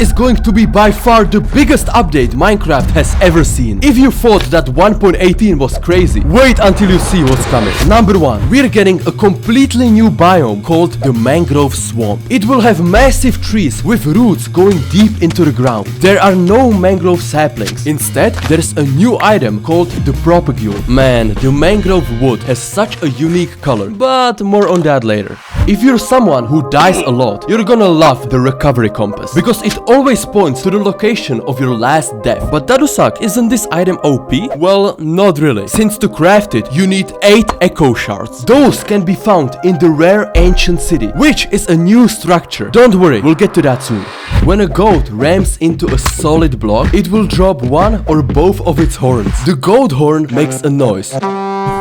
is going to be by far the biggest update Minecraft has ever seen. If you thought that 1.18 was crazy, wait until you see what's coming. Number 1, we're getting a completely new biome called the Mangrove Swamp. It will have massive trees with roots going deep into the ground. There are no mangrove saplings. Instead, there's a new item called the Propagule. Man, the Mangrove Wood has such a unique color, but more on that later. If you're someone who dies a lot, you're gonna love the recovery compass, because it always points to the location of your last death. But Dadusak, isn't this item OP? Well, not really, since to craft it, you need 8 echo shards. Those can be found in the rare ancient city, which is a new structure. Don't worry, we'll get to that soon. When a goat rams into a solid block, it will drop one or both of its horns. The goat horn makes a noise.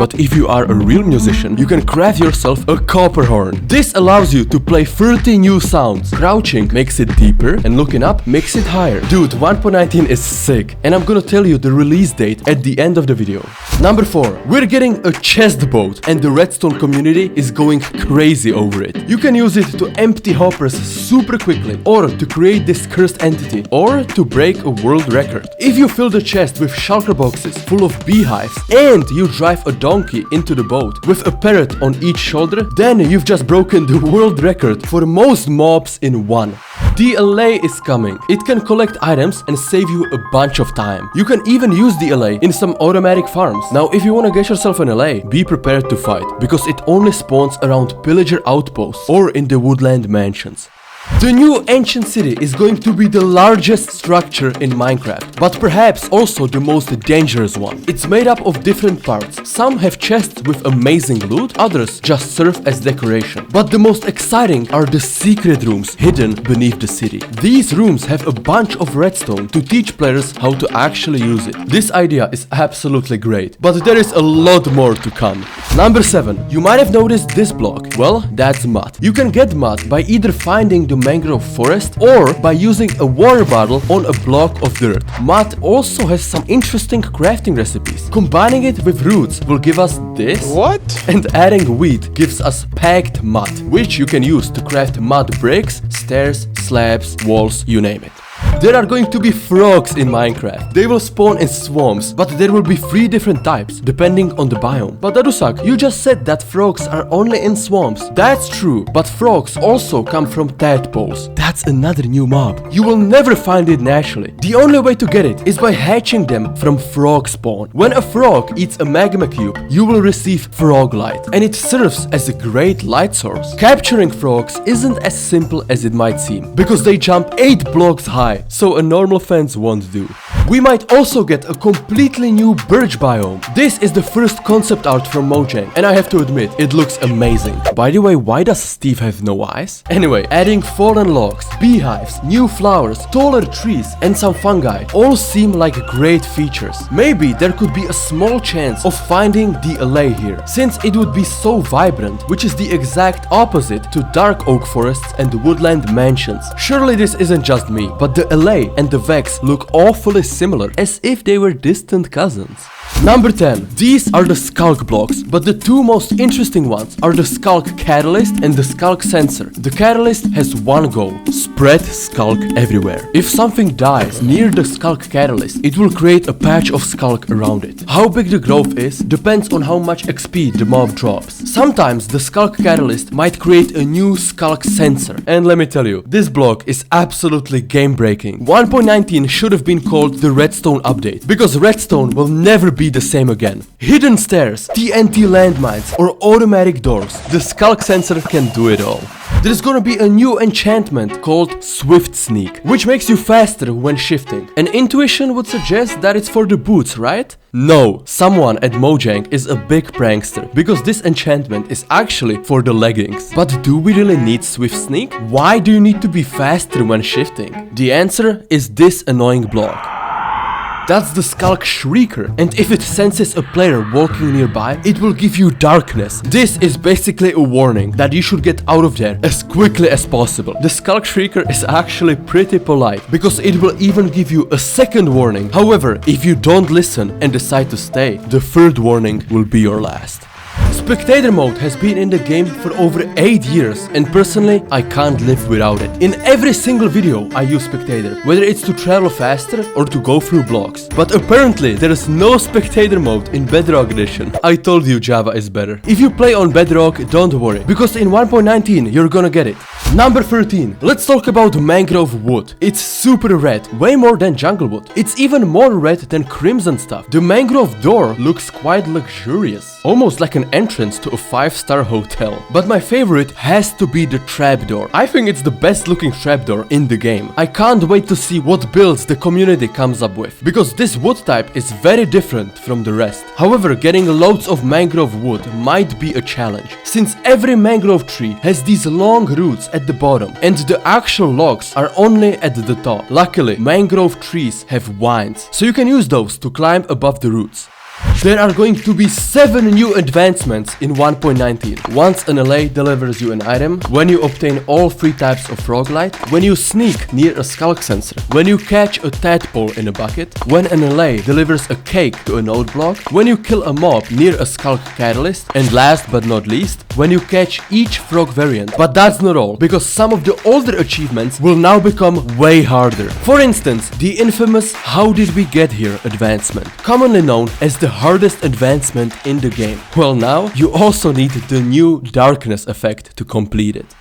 But if you are a real musician, you can craft yourself a copper horn. This allows you to play 30 new sounds. Crouching makes it deeper, and looking up makes it higher. Dude, 1.19 is sick, and I'm gonna tell you the release date at the end of the video. Number 4, we're getting a chest boat, and the redstone community is going crazy over it. You can use it to empty hoppers super quickly, or to create this cursed entity, or to break a world record. If you fill the chest with shulker boxes full of beehives, and you drive a donkey into the boat with a parrot on each shoulder, then you've just broken the world record for most mobs in one. The LA is coming. It can collect items and save you a bunch of time. You can even use the LA in some automatic farms. Now, if you want to get yourself an LA, be prepared to fight, because it only spawns around pillager outposts or in the woodland mansions. The new ancient city is going to be the largest structure in Minecraft, but perhaps also the most dangerous one. It's made up of different parts. Some have chests with amazing loot, others just serve as decoration. But the most exciting are the secret rooms hidden beneath the city. These rooms have a bunch of redstone to teach players how to actually use it. This idea is absolutely great, but there is a lot more to come. Number 7. You might have noticed this block. Well, that's mud. You can get mud by either finding the mangrove forest or by using a water bottle on a block of dirt. Mud also has some interesting crafting recipes. Combining it with roots will give us this. What? And adding wheat gives us packed mud, which you can use to craft mud bricks, stairs, slabs, walls, you name it. There are going to be frogs in Minecraft. They will spawn in swamps, but there will be 3 different types, depending on the biome. But Dadusak, you just said that frogs are only in swamps. That's true, but frogs also come from tadpoles. That's another new mob. You will never find it naturally. The only way to get it is by hatching them from frog spawn. When a frog eats a magma cube, you will receive frog light, and it serves as a great light source. Capturing frogs isn't as simple as it might seem, because they jump 8 blocks high, so a normal fence won't do. We might also get a completely new birch biome. This is the first concept art from Mojang, and I have to admit, it looks amazing. By the way, why does Steve have no eyes? Anyway, adding fallen logs, beehives, new flowers, taller trees, and some fungi all seem like great features. Maybe there could be a small chance of finding the LA here, since it would be so vibrant, which is the exact opposite to dark oak forests and woodland mansions. Surely this isn't just me, but the LA and the Vex look awfully similar, as if they were distant cousins. Number 10. These are the Skulk blocks, but the 2 most interesting ones are the Skulk Catalyst and the Skulk Sensor. The Catalyst has one goal: spread Skulk everywhere. If something dies near the Skulk Catalyst, it will create a patch of Skulk around it. How big the growth is depends on how much XP the mob drops. Sometimes the Skulk Catalyst might create a new Skulk Sensor. And let me tell you, this block is absolutely game-breaking. 1.19 should have been called the Redstone update, because Redstone will never be the same again. Hidden stairs, TNT landmines, or automatic doors, the Skulk Sensor can do it all. There's gonna be a new enchantment called Swift Sneak, which makes you faster when shifting. And intuition would suggest that it's for the boots, right? No, someone at Mojang is a big prankster, because this enchantment is actually for the leggings. But do we really need Swift Sneak? Why do you need to be faster when shifting? The answer is this annoying block. That's the Skulk Shrieker, and if it senses a player walking nearby, it will give you darkness. This is basically a warning that you should get out of there as quickly as possible. The Skulk Shrieker is actually pretty polite, because it will even give you a second warning. However, if you don't listen and decide to stay, the third warning will be your last. Spectator Mode has been in the game for over 8 years, and personally, I can't live without it. In every single video, I use Spectator, whether it's to travel faster or to go through blocks. But apparently, there is no Spectator Mode in Bedrock Edition. I told you Java is better. If you play on Bedrock, don't worry, because in 1.19, you're gonna get it. Number 13. Let's talk about Mangrove Wood. It's super red, way more than Jungle Wood. It's even more red than Crimson stuff. The mangrove door looks quite luxurious, almost like an entrance to a 5-star hotel. But my favorite has to be the trapdoor. I think it's the best looking trapdoor in the game. I can't wait to see what builds the community comes up with, because this wood type is very different from the rest. However, getting loads of mangrove wood might be a challenge, since every mangrove tree has these long roots at the bottom, and the actual logs are only at the top. Luckily, mangrove trees have vines, so you can use those to climb above the roots. There are going to be 7 new advancements in 1.19. Once an LA delivers you an item, when you obtain all 3 types of froglight, when you sneak near a Skulk sensor, when you catch a tadpole in a bucket, when an LA delivers a cake to a node block, when you kill a mob near a Skulk catalyst, and last but not least, when you catch each frog variant. But that's not all, because some of the older achievements will now become way harder. For instance, the infamous "How did we get here" advancement, commonly known as the hardest advancement in the game. Well, now you also need the new darkness effect to complete it.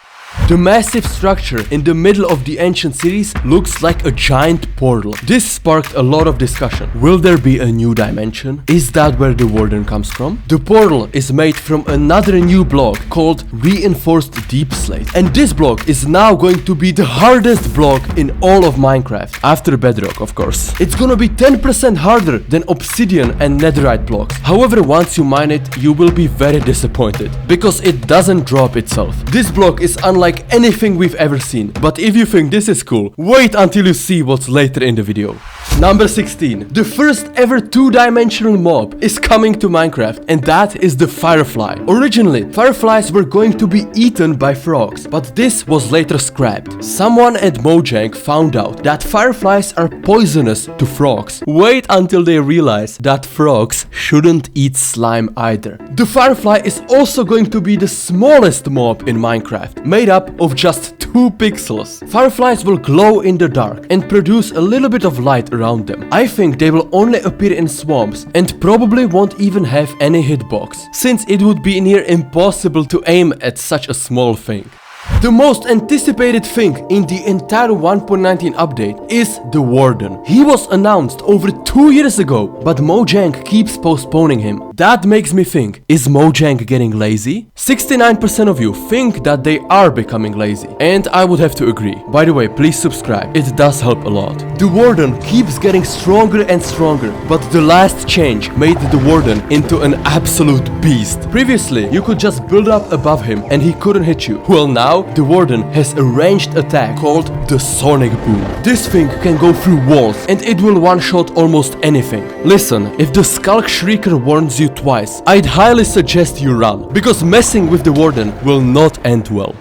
The massive structure in the middle of the ancient cities looks like a giant portal. This sparked a lot of discussion. Will there be a new dimension? Is that where the Warden comes from? The portal is made from another new block called Reinforced Deep Slate. And this block is now going to be the hardest block in all of Minecraft. After Bedrock, of course. It's gonna be 10% harder than Obsidian and Netherite blocks. However, once you mine it, you will be very disappointed, because it doesn't drop itself. This block is unlike anything we've ever seen. But if you think this is cool, wait until you see what's later in the video. Number 16. The first ever 2-dimensional mob is coming to Minecraft, and that is the Firefly. Originally, Fireflies were going to be eaten by frogs, but this was later scrapped. Someone at Mojang found out that Fireflies are poisonous to frogs. Wait until they realize that frogs shouldn't eat slime either. The Firefly is also going to be the smallest mob in Minecraft, made up of just 2 pixels. Fireflies will glow in the dark and produce a little bit of light around them. I think they will only appear in swamps and probably won't even have any hitbox, since it would be near impossible to aim at such a small thing. The most anticipated thing in the entire 1.19 update is the Warden. He was announced over 2 years ago, but Mojang keeps postponing him. That makes me think, is Mojang getting lazy? 69% of you think that they are becoming lazy, and I would have to agree. By the way, please subscribe, it does help a lot. The Warden keeps getting stronger and stronger, but the last change made the Warden into an absolute beast. Previously, you could just build up above him and he couldn't hit you. Well, now the Warden has a ranged attack called the Sonic Boom. This thing can go through walls and it will one-shot almost anything. Listen, if the Skulk Shrieker warns you twice, I'd highly suggest you run, because messing with the Warden will not end well.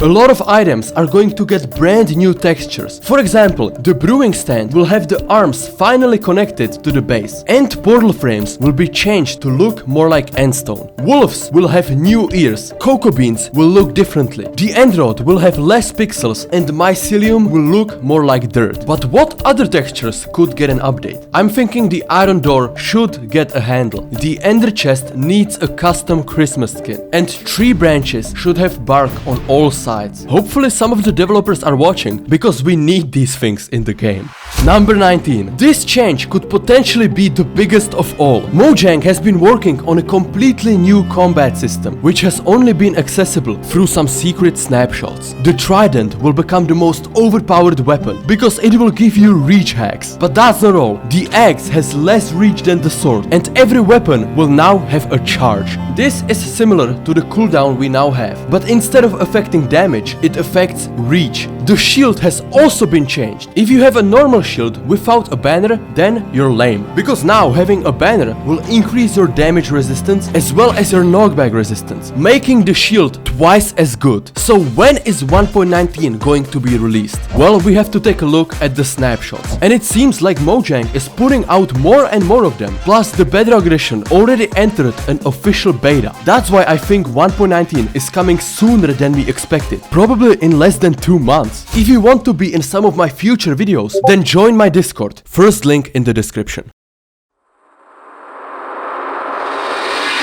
A lot of items are going to get brand new textures. For example, the brewing stand will have the arms finally connected to the base, and portal frames will be changed to look more like endstone. Wolves will have new ears, cocoa beans will look differently, the end rod will have less pixels, and mycelium will look more like dirt. But what other textures could get an update? I'm thinking the iron door should get a handle, the ender chest needs a custom Christmas skin, and tree branches should have bark on all sides. Hopefully some of the developers are watching, because we need these things in the game. Number 19. This change could potentially be the biggest of all. Mojang has been working on a completely new combat system, which has only been accessible through some secret snapshots. The trident will become the most overpowered weapon, because it will give you reach hacks. But that's not all. The axe has less reach than the sword, and every weapon will now have a charge. This is similar to the cooldown we now have, but instead of affecting damage, it affects reach. The shield has also been changed. If you have a normal shield without a banner, then you're lame. Because now having a banner will increase your damage resistance as well as your knockback resistance, making the shield twice as good. So when is 1.19 going to be released? Well, we have to take a look at the snapshots. And it seems like Mojang is putting out more and more of them. Plus, the Bedrock edition already entered an official beta. That's why I think 1.19 is coming sooner than we expected. Probably in less than 2 months. If you want to be in some of my future videos, then join my Discord. First link in the description.